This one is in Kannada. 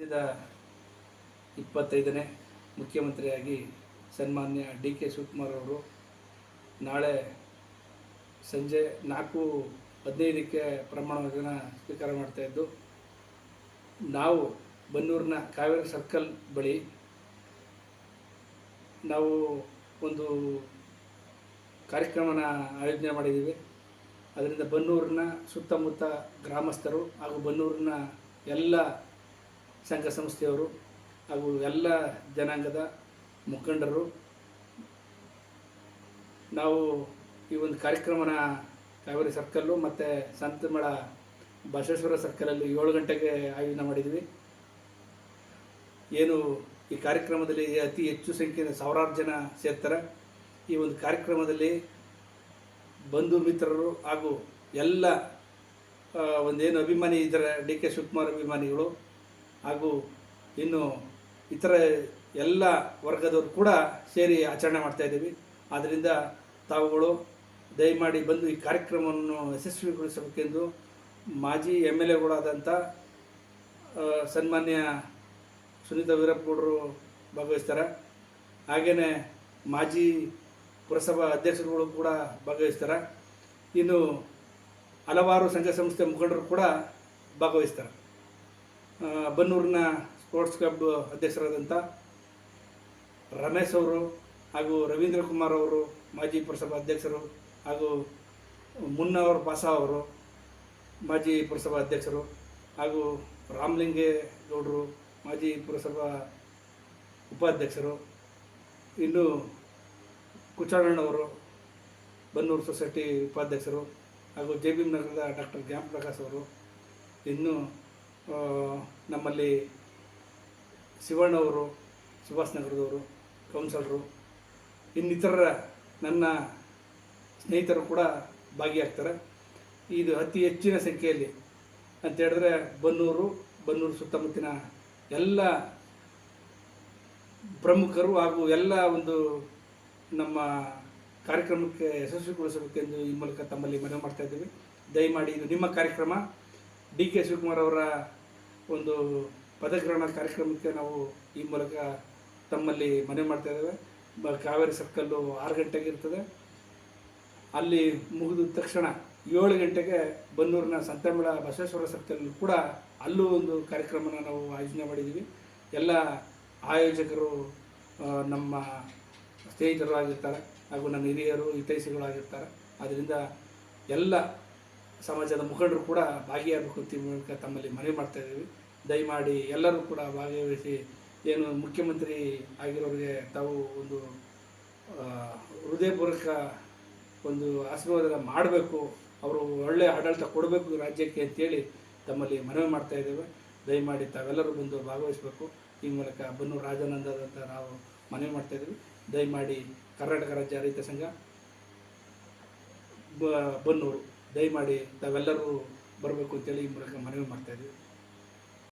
ರಾಜ್ಯದ 25ನೇ ಮುಖ್ಯಮಂತ್ರಿಯಾಗಿ ಸನ್ಮಾನ್ಯ ಡಿ ಕೆ ಶಿವಕುಮಾರ್ ಅವರು ನಾಳೆ ಸಂಜೆ 4:15ಕ್ಕೆ ಪ್ರಮಾಣ ವಚನ ಸ್ವೀಕಾರ ಮಾಡ್ತಾಯಿದ್ದು, ನಾವು ಬನ್ನೂರಿನ ಕಾವೇರಿ ಸರ್ಕಲ್ ಬಳಿ ನಾವು ಒಂದು ಕಾರ್ಯಕ್ರಮನ ಆಯೋಜನೆ ಮಾಡಿದ್ದೀವಿ. ಅದರಿಂದ ಬನ್ನೂರಿನ ಸುತ್ತಮುತ್ತ ಗ್ರಾಮಸ್ಥರು ಹಾಗೂ ಬನ್ನೂರಿನ ಎಲ್ಲ ಸಂಘ ಸಂಸ್ಥೆಯವರು ಹಾಗೂ ಎಲ್ಲ ಜನಾಂಗದ ಮುಖಂಡರು ನಾವು ಈ ಒಂದು ಕಾರ್ಯಕ್ರಮನ ಕಾವೇರಿ ಸರ್ಕಲ್ಲು ಮತ್ತು ಸಂತಮಳ ಬಸವೇಶ್ವರ ಸರ್ಕಲಲ್ಲಿ 7 ಗಂಟೆಗೆ ಆಯೋಜನೆ ಮಾಡಿದ್ವಿ. ಏನು ಈ ಕಾರ್ಯಕ್ರಮದಲ್ಲಿ ಅತಿ ಹೆಚ್ಚು ಸಂಖ್ಯೆಯ ಸಾವಿರಾರು ಜನ ಸೇರ್ತಾರೆ. ಈ ಒಂದು ಕಾರ್ಯಕ್ರಮದಲ್ಲಿ ಬಂಧು ಮಿತ್ರರು ಹಾಗೂ ಎಲ್ಲ ಒಂದೇನು ಅಭಿಮಾನಿ ಇದ್ದಾರೆ, ಡಿ ಕೆ ಶಿವಕುಮಾರ್ ಅಭಿಮಾನಿಗಳು ಹಾಗೂ ಇನ್ನು ಇತರ ಎಲ್ಲ ವರ್ಗದವರು ಕೂಡ ಸೇರಿ ಆಚರಣೆ ಮಾಡ್ತಾಯಿದ್ದೀವಿ. ಆದ್ದರಿಂದ ತಾವುಗಳು ದಯಮಾಡಿ ಬಂದು ಈ ಕಾರ್ಯಕ್ರಮವನ್ನು ಯಶಸ್ವಿಗೊಳಿಸಬೇಕೆಂದು ಮಾಜಿ MLAಗಳಾದಂಥ ಸನ್ಮಾನ್ಯ ಸುನೀತಾ ವೀರಪ್ಪಗೌಡರು ಭಾಗವಹಿಸ್ತಾರೆ. ಹಾಗೆಯೇ ಮಾಜಿ ಪುರಸಭಾ ಅಧ್ಯಕ್ಷರುಗಳು ಕೂಡ ಭಾಗವಹಿಸ್ತಾರೆ. ಇನ್ನು ಹಲವಾರು ಸಂಘ ಸಂಸ್ಥೆ ಮುಖಂಡರು ಕೂಡ ಭಾಗವಹಿಸ್ತಾರೆ. ಬನ್ನೂರಿನ ಸ್ಪೋರ್ಟ್ಸ್ ಕ್ಲಬ್ ಅಧ್ಯಕ್ಷರಾದಂಥ ರಮೇಶ್ ಅವರು ಹಾಗೂ ರವೀಂದ್ರ ಕುಮಾರ್ ಅವರು ಮಾಜಿ ಪುರಸಭಾ ಅಧ್ಯಕ್ಷರು ಹಾಗೂ ಮುನ್ನವರ್ ಪಾಸ ಅವರು ಮಾಜಿ ಪುರಸಭಾ ಅಧ್ಯಕ್ಷರು ಹಾಗೂ ರಾಮಲಿಂಗೇಗೌಡರು ಮಾಜಿ ಪುರಸಭಾ ಉಪಾಧ್ಯಕ್ಷರು, ಇನ್ನು ಕುಚಾಣಣ್ಣವರು ಬನ್ನೂರು ಸೊಸೈಟಿ ಉಪಾಧ್ಯಕ್ಷರು ಹಾಗೂ JB ನಗರದ ಡಾಕ್ಟರ್ ಜ್ಞಾನ ಪ್ರಕಾಶ್ ಅವರು, ಇನ್ನು ನಮ್ಮಲ್ಲಿ ಶಿವಣ್ಣವರು ಸುಭಾಷ್ ನಗರದವರು ಕೌನ್ಸಲರು, ಇನ್ನಿತರ ನನ್ನ ಸ್ನೇಹಿತರು ಕೂಡ ಭಾಗಿಯಾಗ್ತಾರೆ. ಇದು ಅತಿ ಹೆಚ್ಚಿನ ಸಂಖ್ಯೆಯಲ್ಲಿ ಅಂತ ಹೇಳಿದ್ರೆ ಬನ್ನೂರು ಸುತ್ತಮುತ್ತಿನ ಎಲ್ಲ ಪ್ರಮುಖರು ಹಾಗೂ ಎಲ್ಲ ಒಂದು ನಮ್ಮ ಕಾರ್ಯಕ್ರಮಕ್ಕೆ ಯಶಸ್ವಿಗೊಳಿಸಬೇಕೆಂದು ಈ ಮೂಲಕ ತಮ್ಮಲ್ಲಿ ಮನವಿ ಮಾಡ್ತಾ ಇದ್ದೀವಿ. ದಯಮಾಡಿ ಇದು ನಿಮ್ಮ ಕಾರ್ಯಕ್ರಮ. ಡಿ ಕೆ ಶಿವಕುಮಾರ್ ಅವರ ಒಂದು ಪದಗ್ರಹಣ ಕಾರ್ಯಕ್ರಮಕ್ಕೆ ನಾವು ಈ ಮೂಲಕ ತಮ್ಮಲ್ಲಿ ಮನವಿ ಮಾಡ್ತಾ ಇದ್ದೇವೆ. ಕಾವೇರಿ ಸರ್ಕಲ್ಲು 6 ಗಂಟೆಗೆ ಇರ್ತದೆ. ಅಲ್ಲಿ ಮುಗಿದ ತಕ್ಷಣ 7 ಗಂಟೆಗೆ ಬನ್ನೂರಿನ ಸಂತಮಳ ಬಸವೇಶ್ವರ ಸರ್ಕಲ್ ಕೂಡ ಅಲ್ಲೂ ಒಂದು ಕಾರ್ಯಕ್ರಮನ ನಾವು ಆಯೋಜನೆ ಮಾಡಿದ್ದೀವಿ. ಎಲ್ಲ ಆಯೋಜಕರು ನಮ್ಮ ಸ್ನೇಹಿತರು ಆಗಿರ್ತಾರೆ ಹಾಗೂ ನನ್ನ ಹಿರಿಯರು ಹಿತೈಷಿಗಳಾಗಿರ್ತಾರೆ. ಆದ್ದರಿಂದ ಎಲ್ಲ ಸಮಾಜದ ಮುಖಂಡರು ಕೂಡ ಭಾಗಿಯಾಗಬೇಕು ಅಂತ ಈ ಮೂಲಕ ತಮ್ಮಲ್ಲಿ ಮನವಿ ಮಾಡ್ತಾಯಿದ್ದೀವಿ. ದಯಮಾಡಿ ಎಲ್ಲರೂ ಕೂಡ ಭಾಗವಹಿಸಿ ಏನು ಮುಖ್ಯಮಂತ್ರಿ ಆಗಿರೋರಿಗೆ ತಾವು ಒಂದು ಹೃದಯಪೂರ್ವಕ ಒಂದು ಆಶೀರ್ವಾದ ಮಾಡಬೇಕು, ಅವರು ಒಳ್ಳೆಯ ಆಡಳಿತ ಕೊಡಬೇಕು ರಾಜ್ಯಕ್ಕೆ ಅಂತೇಳಿ ತಮ್ಮಲ್ಲಿ ಮನವಿ ಮಾಡ್ತಾಯಿದ್ದೇವೆ. ದಯಮಾಡಿ ತಾವೆಲ್ಲರೂ ಬಂದು ಭಾಗವಹಿಸಬೇಕು. ಈ ಮೂಲಕ ಬನ್ನೂರು ರಾಜಾನಂದದಂತ ನಾವು ಮನವಿ ಮಾಡ್ತಾಯಿದ್ದೀವಿ. ದಯಮಾಡಿ ಕರ್ನಾಟಕ ರಾಜ್ಯ ರೈತ ಸಂಘ ಬನ್ನೂರು ದಯಮಾಡಿ ತಾವೆಲ್ಲರೂ ಬರಬೇಕು ಅಂತೇಳಿ ಈ ಮೂಲಕ ಮನವಿ ಮಾಡ್ತಾಯಿದ್ದೀವಿ.